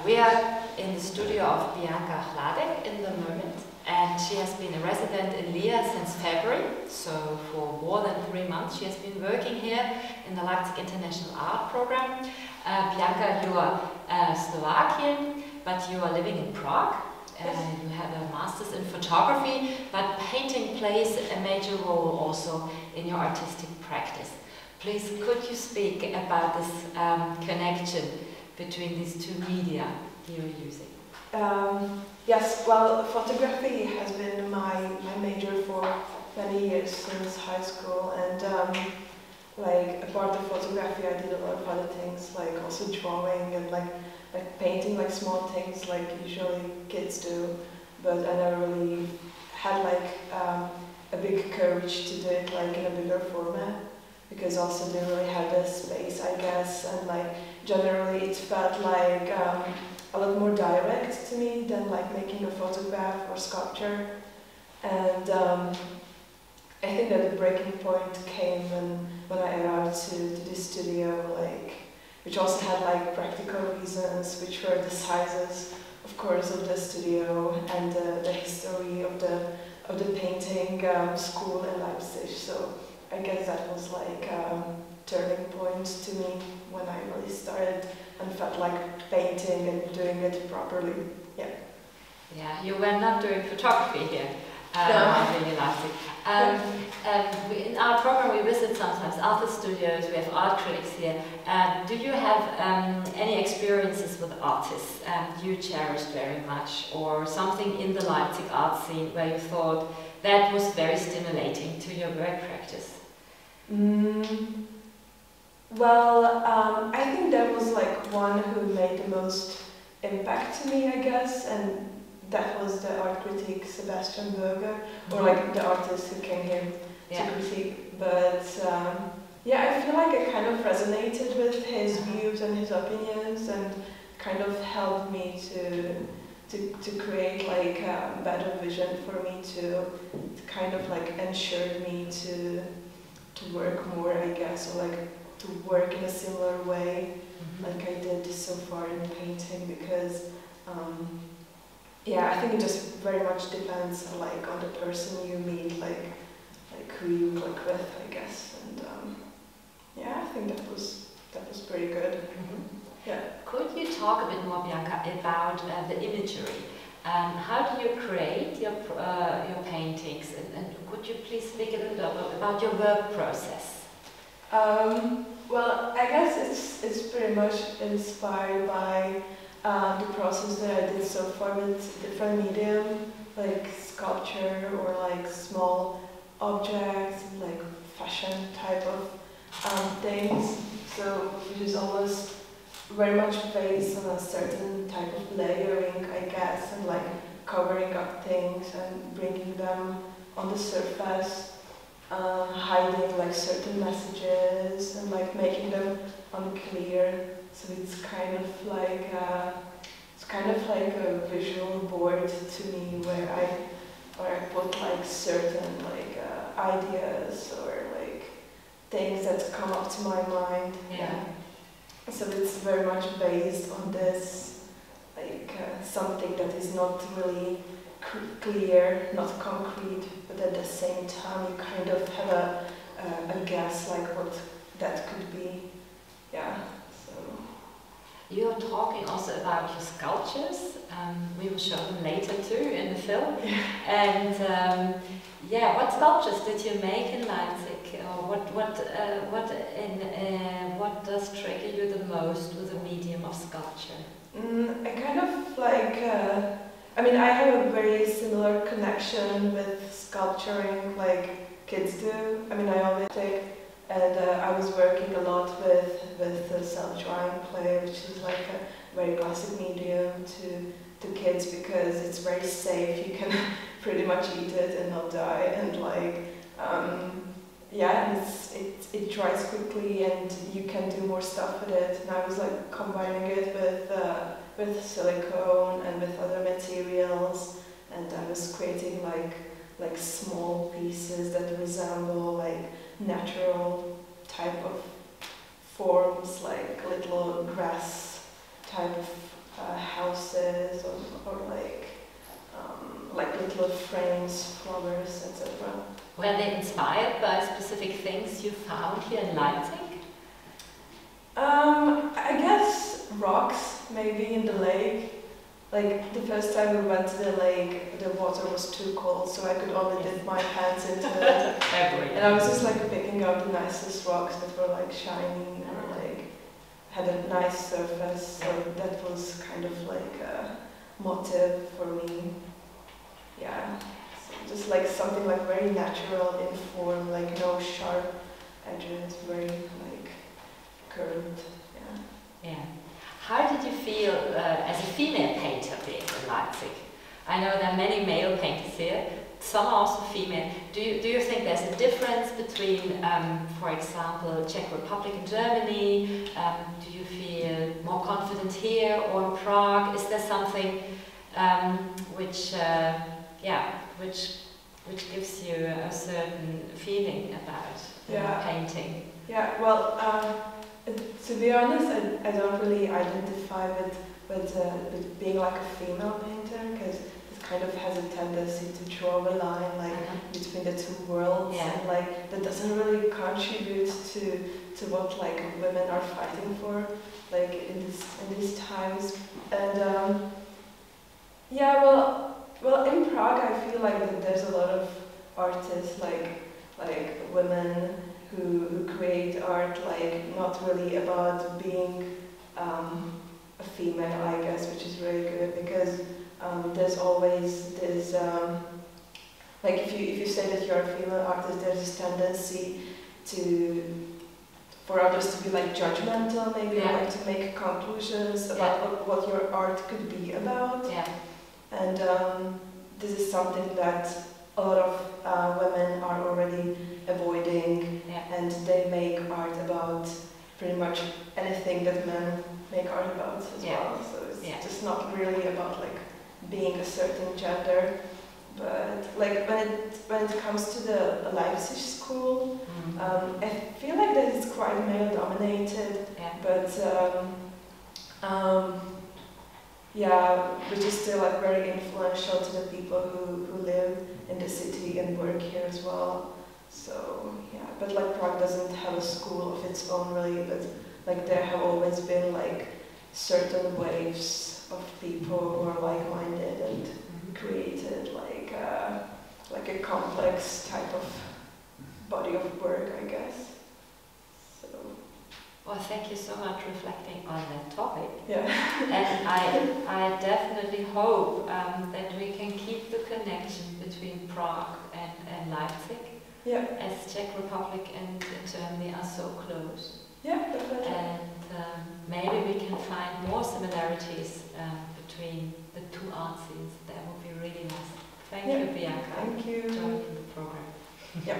We are in the studio of Bianka Chladek in the moment, and she has been a resident in LIA since February, so for more than 3 months she has been working here in the Leipzig International Art Program. Bianka, you are Slovakian, but you are living in Prague. You have a master's in photography, but painting plays a major role also in your artistic practice. Please, could you speak about this connection between these two media you're using? Yes, well, photography has been my major for many years since high school, and like apart of photography I did a lot of other things, like also drawing and like painting, like small things like usually kids do, but I never really had like a big courage to do it like in a bigger format, because also didn't really have the space, I guess, and like generally it felt like a lot more direct to me than like making a photograph or sculpture. And I think that the breaking point came when I arrived to this studio, like, which also had like practical reasons, which were the sizes, of course, of the studio and the history of the painting school in Leipzig. So I guess that was like a turning point to me when I really started and felt like painting and doing it properly. Yeah. Yeah, you were not doing photography here. No. Really Leipzig. In our program we visit sometimes other studios, we have art critics here. Do you have any experiences with artists you cherished very much, or something in the Leipzig art scene where you thought that was very stimulating to your work practice? Well, I think there was like one who made the most impact to me, I guess, and that was the art critic Sebastian Berger, or like the artist who came here to critique. But yeah, I feel like I kind of resonated with his views and his opinions, and kind of helped me to create like a better vision for me to kind of like ensured me to work more, I guess, or like to work in a similar way like I did so far in painting, because yeah, I think it just very much depends like on the person you meet, like who you click with, I guess, and yeah, I think that was pretty good. Yeah. Could you talk a bit more, Bianka, about the imagery? How do you create your paintings, and could you please speak a little bit about your work process? Well, I guess it's pretty much inspired by the process that I did so far with different medium, like sculpture or like small objects, like fashion type of things. So which is always very much based on a certain type of layering, I guess, and like covering up things and bringing them on the surface. Hiding like certain messages and like making them unclear, so it's kind of like a visual board to me where I put like certain like ideas or like things that come up to my mind. Yeah. So it's very much based on this like something that is not really clear, not concrete, but at the same time you kind of have a guess like what that could be. Yeah. So you're talking also about your sculptures. We will show them later too in the film. And yeah, what sculptures did you make in Leipzig? Or what does trigger you the most with the medium of sculpture? I kind of like. I mean, I have a very similar connection with sculpturing like kids do. I mean, I always take, and I was working a lot with self-drawing clay, which is like a very classic medium to kids, because it's very safe. You can pretty much eat it and not die, and like yeah, and it dries quickly, and you can do more stuff with it. And I was like combining it with silicone and with other materials, and I was creating like small pieces that resemble like natural type of forms, like little grass type of houses or like little frames, flowers, etc. Were they inspired by specific things you found here in Leipzig? I guess rocks, maybe in the lake. Like the first time we went to the lake, the water was too cold, so I could only dip my hands into it. And I was just like picking out the nicest rocks that were like shiny or like had a nice surface. So that was kind of like a motive for me. Yeah, so just like something like very natural in form, like no sharp edges, very like curved. Yeah. Yeah. How did you feel as a female painter being in Leipzig? I know there are many male painters here, some are also female. Do you think there's a difference between, for example, Czech Republic and Germany? Do you feel more confident here or in Prague? Is there something which gives you a certain feeling about painting? Yeah, well, to be honest, I don't really identify with being like a female painter, because it kind of has a tendency to draw a line like between the two worlds, and like that doesn't really contribute to what like women are fighting for, like in these times. And well, in Prague I feel like that there's a lot of artists like women who create art like not really about being a female, I guess, which is really good, because there's always this like if you say that you're a female artist, there's this tendency for others to be like judgmental, maybe, or like to make conclusions about what your art could be about. And this is something that a lot of women are already avoiding, and they make art about pretty much anything that men make art about as well. So it's just not really about like being a certain gender. But like when it comes to the Leipzig school, I feel like that it's quite male dominated, but which is still like very influential to the people who live in the city and work here as well. So but like Prague doesn't have a school of its own really, but like there have always been like certain waves of people who are like-minded and created like a complex type of body of work, I guess. So. Well, thank you so much for reflecting on that topic. Yeah. And I definitely hope that we can keep the connection between Prague and Leipzig, as Czech Republic and Germany are so close. Yeah, definitely. And maybe we can find more similarities between the two art scenes. That would be really nice. Thank you, Bianka. Thank you. For joining the program. Yeah.